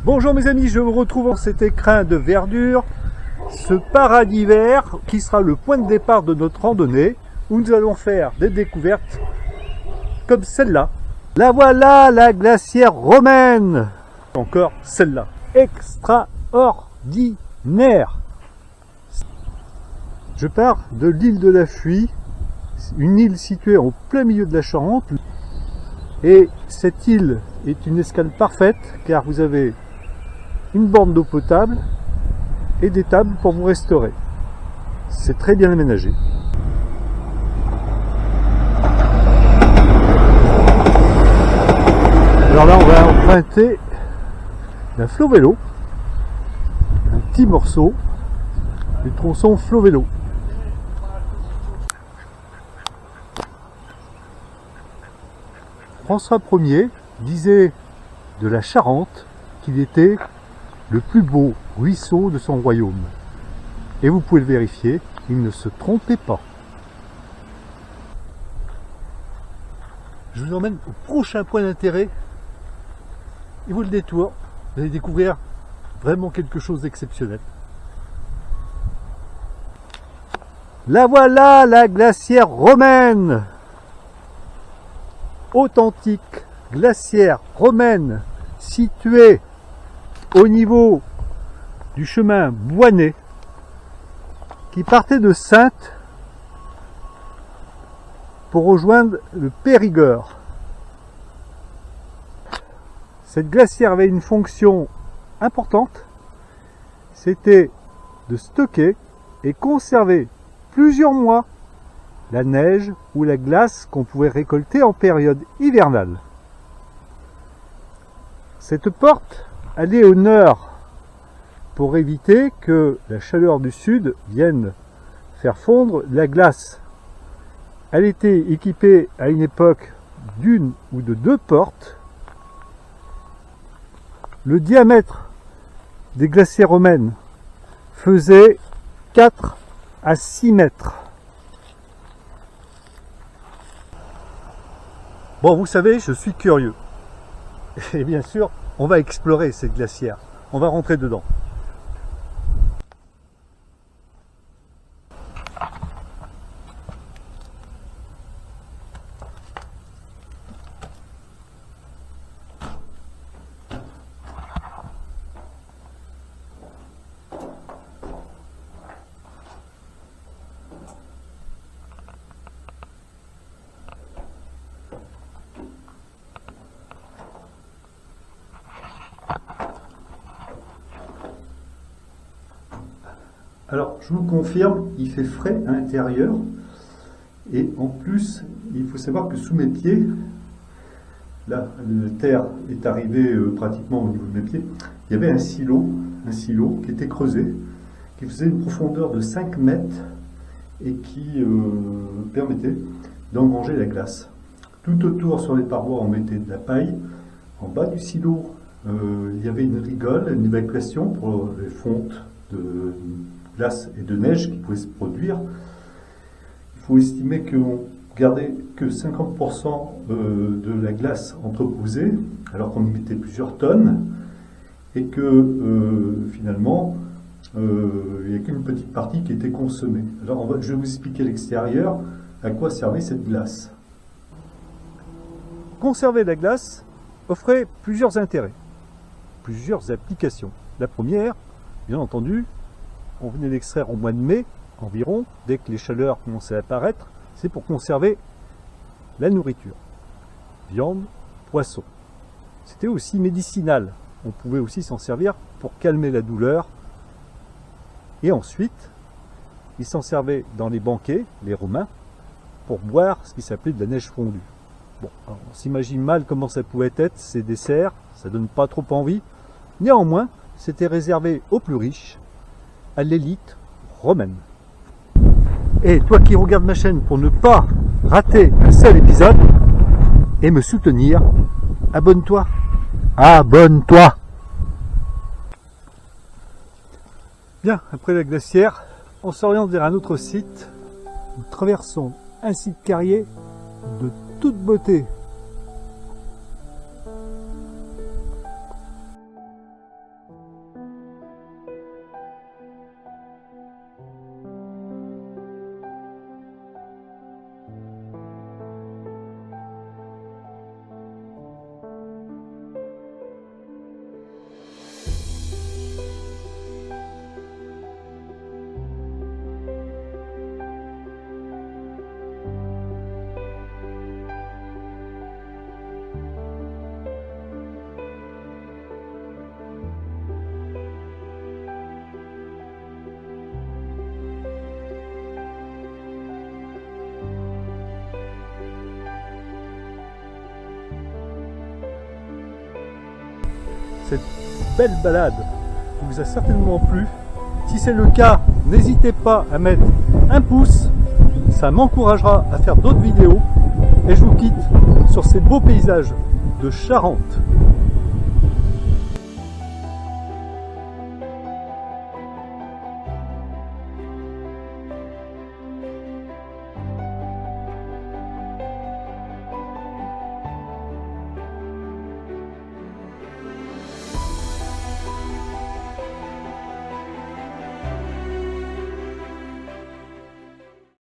Bonjour mes amis, je vous retrouve dans cet écrin de verdure, ce paradis vert qui sera le point de départ de notre randonnée où nous allons faire des découvertes comme celle-là. La voilà, la glacière romaine. Encore celle-là, extraordinaire. Je pars de l'île de la Fuye, une île située en plein milieu de la Charente. Et cette île est une escale parfaite car vous avez une borne d'eau potable et des tables pour vous restaurer. C'est très bien aménagé. Alors là, on va emprunter la Flow Vélo, un petit morceau du tronçon Flow Vélo. François Ier disait de la Charente qu'il était le plus beau ruisseau de son royaume. Et vous pouvez le vérifier, il ne se trompait pas. Je vous emmène au prochain point d'intérêt. Et vous le détour, vous allez découvrir vraiment quelque chose d'exceptionnel. La voilà, la glacière romaine! Authentique glacière romaine située au niveau du chemin Boisnais qui partait de Saintes pour rejoindre le Périgord. Cette glacière avait une fonction importante, c'était de stocker et conserver plusieurs mois la neige ou la glace qu'on pouvait récolter en période hivernale. Cette porte allait au nord pour éviter que la chaleur du sud vienne faire fondre la glace. Elle était équipée à une époque d'une ou de deux portes. Le diamètre des glaciers romaines faisait 4 à 6 mètres. Bon, vous savez, je suis curieux. Et bien sûr, on va explorer cette glacière. On va rentrer dedans. Alors, je vous confirme, il fait frais à l'intérieur. Et en plus, il faut savoir que sous mes pieds, là, la terre est arrivée pratiquement au niveau de mes pieds, il y avait un silo qui était creusé, qui faisait une profondeur de 5 mètres et qui permettait d'engranger la glace. Tout autour, sur les parois, on mettait de la paille. En bas du silo, il y avait une rigole, une évacuation pour les fontes de glace et de neige qui pouvaient se produire. Il faut estimer qu'on gardait que 50% de la glace entreposée, alors qu'on y mettait plusieurs tonnes, et que finalement, il n'y a qu'une petite partie qui était consommée. Alors je vais vous expliquer à l'extérieur à quoi servait cette glace. Conserver la glace offrait plusieurs intérêts, plusieurs applications. La première, bien entendu, on venait d'extraire au mois de mai environ, dès que les chaleurs commençaient à apparaître, c'est pour conserver la nourriture. Viande, poisson. C'était aussi médicinal. On pouvait aussi s'en servir pour calmer la douleur. Et ensuite, ils s'en servaient dans les banquets, les Romains, pour boire ce qui s'appelait de la neige fondue. Bon, alors on s'imagine mal comment ça pouvait être, ces desserts, ça donne pas trop envie. Néanmoins, c'était réservé aux plus riches, à l'élite romaine. Et toi qui regardes ma chaîne pour ne pas rater un seul épisode et me soutenir, abonne-toi. Abonne-toi. Bien, après la glacière, on s'oriente vers un autre site. Nous traversons un site carrier de toute beauté. cette belle balade vous a certainement plu. Si c'est le cas, n'hésitez pas à mettre un pouce, ça m'encouragera à faire d'autres vidéos. Et je vous quitte sur ces beaux paysages de Charente.